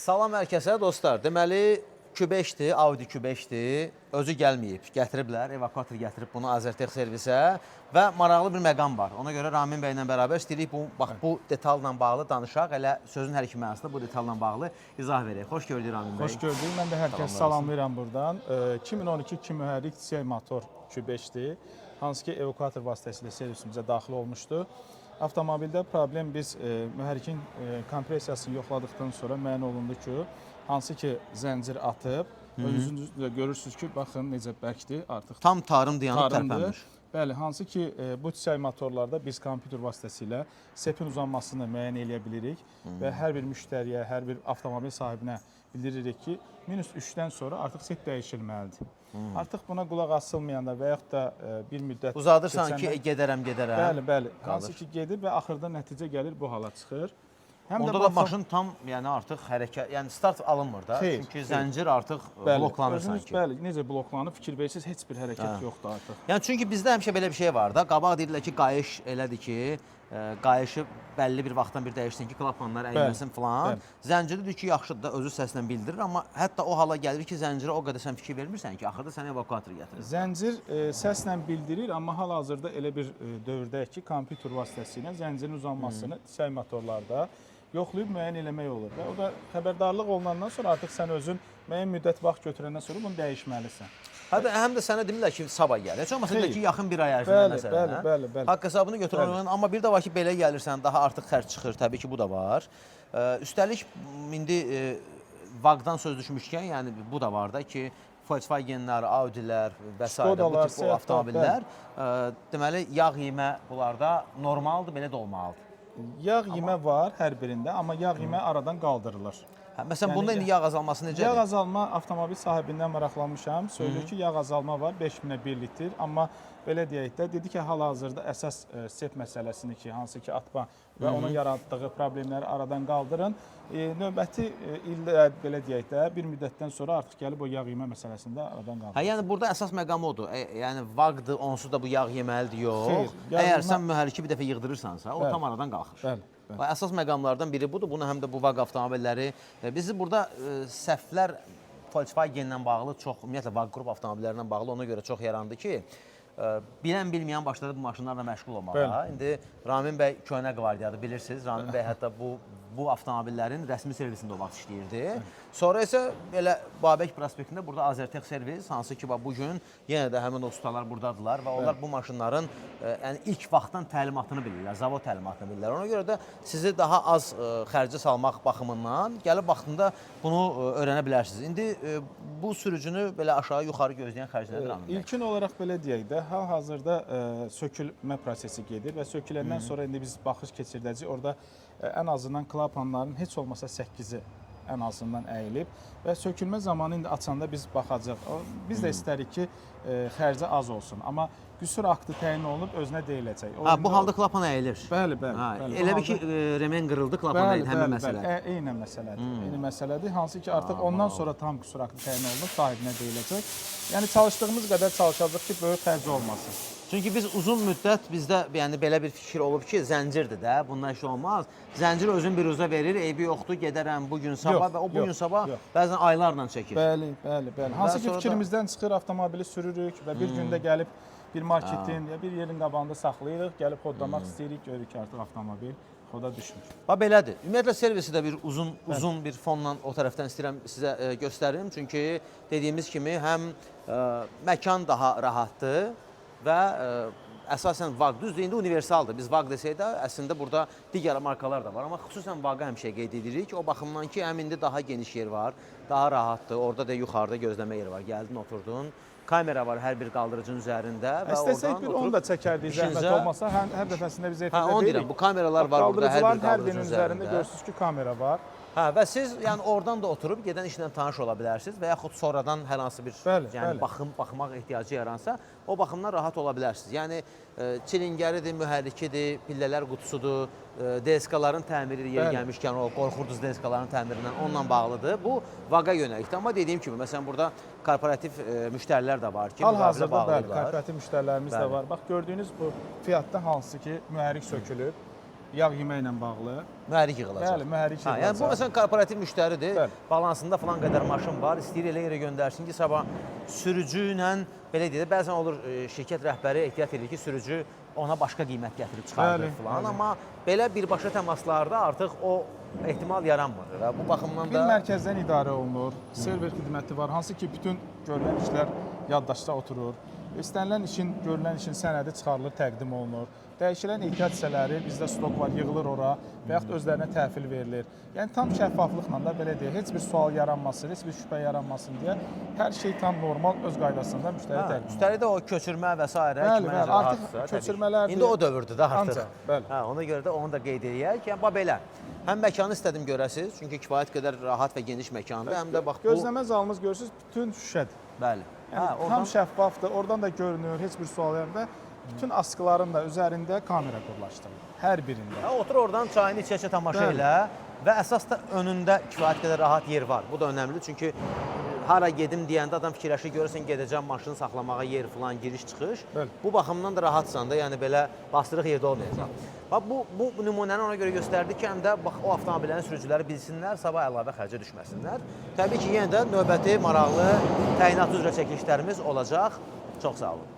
Salam hər kəsə dostlar. Deməli Q5-dir, Audi Q5-dir. Özü gəlməyib, gətiriblər, evakuator gətirib bunu Azertex servisə və maraqlı bir məqam var. Ona görə Ramin bəylə bərabər istəyirik bu detalla bağlı danışaq. Elə sözün hər iki mənasında bu detalla bağlı izah verək. Xoş gördük Ramin bəy. Xoş gördük. Mən də hər kəs salamlayıram buradan. 2012 mühərrik diesel motor Q5-dir. Hansı ki evakuator vasitəsilə servisimizə daxil olmuşdu. Avtomobildə problem biz mühərrikin kompresiyasını yoxladıqdan sonra müəyyən olundu ki, hansı ki zəncir atıb, özünüz də görürsünüz ki, baxın necə bərkdir artıq. Tam tarım dayanıb tərpənmiş. Bəli, hansı ki bu diesel motorlarda biz kompüter vasitəsilə sepin uzanmasını müəyyən eləyə bilirik və hər bir müştəriyə, hər bir avtomobil sahibinə bildiririk ki, -3-dən sonra artıq sep dəyişilməlidir. Artıq buna qulaq asılmayanda və yaxud da bir müddət uzadırsan ki, gedərəm. Bəli, bəli. Hansı ki gedir və axırda nəticə gəlir bu hala çıxır. Onda da maşın tam, yəni artıq hərəkət, yəni start alınmır da. Çünki zəncir artıq bloklanır sanki. Bəli, necə bloklanır, fikir verirsiniz, heç bir hərəkət yoxdur artıq. Yəni çünki bizdə həmişə belə bir şey var da. Qabaq deyirlər ki, qayış elədir ki, qayışı bəlli bir vaxtdan bir dəyişsin ki, klapanlar əyilməsin falan. Zənciridir ki, yaxşıdır da, özü səslə bildirir, amma hətta o hala gəlir ki, zəncirə o qədər sən fikir vermirsən ki, axırda sənə evakuator gətirir. Zəncir səslə bildirir, amma hal-hazırda elə bir dövrdəyik ki, kompüter vasitəsilə zəncirin uzanmasını diesel motorlarda yoxlayıb müəyyən eləmək olur və o da xəbərdarlıq olunandan sonra artıq sən özün müəyyən müddət vaxt götürəndən sonra bunu dəyişməlisən. Həm də sənə demirlər ki, sabah gəl. Heç olmasa deyirlər ki, yaxın bir ay ərzində məsələn. Bəli. Haqq hesabını götürürəm, amma bir də var ki, belə gəlirsən, daha artıq xərc çıxır, təbii ki, bu da var. Üstəlik, indi VAG-dan söz düşmüşkən, yəni bu da var da ki, Volkswagen-lər, Audi-lər və s. bu tip avtomobillər, deməli, yağ yemə bunlarda normaldır, belə də olmalıdır. Yağ yemə var hər birində, amma yağ yemə aradan qaldırılır. Məsələn, bunda indi yağ azalması necədir? Yağ azalma avtomobil sahibindən maraqlanmışam. Söylüyor ki, yağ azalma var 5000-ə 1 litr, amma belə deyək də, dedi ki, hal-hazırda əsas sep məsələsini ki, hansı ki atma və onun yaratdığı problemləri aradan qaldırın. Növbəti ildə belə deyək də, bir müddətdən sonra artıq gəlib o yağ yemə məsələsində aradan qaldırın. Yəni burada əsas məqam odur. Yəni VAG-dır, onsuz da bu yağ yeməlidir, yox. Əgər sən mühərriki bir dəfə yığdırırsansa, o tam aradan qalxır. Bəli. Əsas məqamlardan biri budur. Bunu həm də bu VAG avtomobilləri, bizi burada səhvlər Volkswagen-lə bağlı çox, ümumiyyətlə VAG qrup avtomobillərindən bağlı ona görə çox yarandı ki, bilən-bilməyən başladı bu maşınlarla məşğul olmağa. İndi Ramin bəy köhnə qvardiyadır, bilirsiniz. Ramin bəy hətta bu avtomobillərin rəsmi servisində o vaxt işləyirdi. Sonra isə elə Babək prospektində burada Azertex servis, hansı ki, bu gün yenə də həmin o ustalar buradadırlar və onlar bu maşınların ilk vaxtdan təlimatını bilirlər, zavod təlimatını bilirlər. Ona görə də sizi daha az xərcə salmaq baxımından gəlib vaxtında bunu öyrənə bilərsiniz. İndi bu sürücünü belə aşağı-yuxarı gözləyən xərc nədir Ramin bəy? İlkin olaraq belə deyək də, hal-hazırda sökülmə prosesi gedir və söküləndən sonra indi biz baxış keçirdəcəyik. Orada ən azından klapanların heç olmasa 8-i ən azından əyilib və sökülmə zamanı indi açanda biz baxacaq. Biz də istərik ki, xərcə az olsun, amma qüsur aktı təyin olunub özünə deyiləcək. Bu halda klapan əyilir. Bəli. Elə bir ki, remen qırıldı, klapan əyilir, həmin məsələdir. Eynən məsələdir. Eyni məsələdir. Hansı ki, artıq ondan sonra tam qüsur aktı təyin olunub, sahibinə deyiləcək. Yəni çalışdığımız qədər çalışacaq ki, böyük xərci olmasın. Çünki biz uzun müddət bizdə yəni belə bir fikir olub ki, zəncirdir də, bundan iş olmaz. Zəncir özün bir uza verir, eybi yoxdur, gedərəm bu gün sabah və o bu gün sabah bəzən aylarla çəkir. Bəli. Hansı ki, fikrimizdən çıxır, avtomobili sürürük və bir gündə gəlib bir marketin ya bir yerin qabağında saxlayırıq, gəlib kodlamaq istəyirik, görürük ki, artıq avtomobil xoda düşmür. Belədir. Ümumiyyətlə servisi də bir uzun bir fonla o tərəfdən istəyirəm sizə göstərim. Çünki dediyimiz kimi həm məkan daha rahatdır və əsasən VAG düzdür, indi universaldır. Biz VAG desək də, əslində burada digər markalar da var. Amma xüsusən VAG-ı həmişə qeyd edirik. O baxımdan ki, həm indi daha geniş yer var, daha rahatdır. Orada da yuxarıda gözləmə yeri var. Gəldin, oturdun. Kamera var hər bir qaldırıcının üzərində və İstəsək bir onu da çəkərdik, zəhmət olmasa. Hər dəfəsində bizə efirdə onu deyirəm, bu kameralar var burada hər bir qaldırıcının üzərində. Görürsünüz ki, kamera var. Və siz yəni oradan da oturub gedən işlə tanış ola bilərsiniz və yaxud sonradan hər hansı bir baxmaq ehtiyacı yaransa, o baxımdan rahat ola bilərsiniz. Yəni çilingəridir, mühərrikidir, pillələr qutusudur, DSK-ların təmiri yer gəlmişkən o qorxurdunuz DSK-ların təmirindən onunla bağlıdır. Bu VAG-a yönəlikdir. Amma dediyim kimi, məsələn burada korporativ müştərilər də var ki, hal-hazırda bəli, korporativ müştərilərimiz də var. Bax gördüyünüz bu fiyatda hansı ki mühərrik sökülüb. yağ yemək ilə bağlı. Mühərrik yığılacaq. Bəli, mühərrik Yəni bu yığılacaq. məsələn korporativ müştəridir. Bəli. Balansında falan qədər maşın var. İstəyir elə yerə göndərsin ki, sabah sürücü ilə belə deyək, bəzən olur şirkət rəhbəri ehtiyat edir ki, sürücü ona başqa qiymət gətirib çıxardır Bəli, falan. bəli. Amma belə birbaşa təmaslarda artıq o ehtimal yaranmır və bu baxımdan Bir da mərkəzdən idarə olunur, server xidməti var, hansı ki bütün görülən işlər yaddaşda oturur. İstənilən işin, görülən işin sənədi çıxarılır, təqdim olunur. Dəyişilən ehtiyat hissələri bizdə stok var, yığılır ora və yaxud özlərinə təhvil verilir. Yəni tam şəffaflıqla da belə deyək, heç bir sual yaranmasın, heç bir şübhə yaranmasın deyə hər şey tam normal öz qaydasında müştəri təqdim olunur. üstəlik də o köçürmə və s. Bəli, kimə bəli, necə artıq rahatsa, təbii ki. köçürmələrdir. İndi o dövrdür də artıq. Ancaq, bəli. Hə, ona görə də onu da qeyd edək. Yəni bax belə. Həm məkanı istədim görəsiz, çünki kifayət qədər rahat və geniş məkandır. Həm də bax bu Gözləmə zalımız görürsüz, bütün şüşədir. bəli. Yəni, tam şəffafdır, oradan da görünür, heç bir sual yaranmır. Bütün askıların da üzərində kamera qurlaşdırılır, hər birində. Hə, otur oradan çayını içə-içə tamaşa Bəli. elə və əsas da önündə kifayət qədər rahat yer var. Bu da önəmlidir, çünki hara gedim deyəndə adam fikirləşir, görürsən gedəcəm maşını saxlamağa yer falan, giriş-çıxış. Bəli. Bu baxımdan da rahatsan da, yəni belə bastırıq yerdə olmayacaq. Bax bu nümunəni ona görə göstərdik ki, həm də bax o avtomobillərin sürücüləri bilsinlər, sabah əlavə xərcə düşməsinlər. Təbii ki, yenə də növbəti maraqlı təyinat üzrə çəkilişlərimiz olacaq. Çox sağ olun.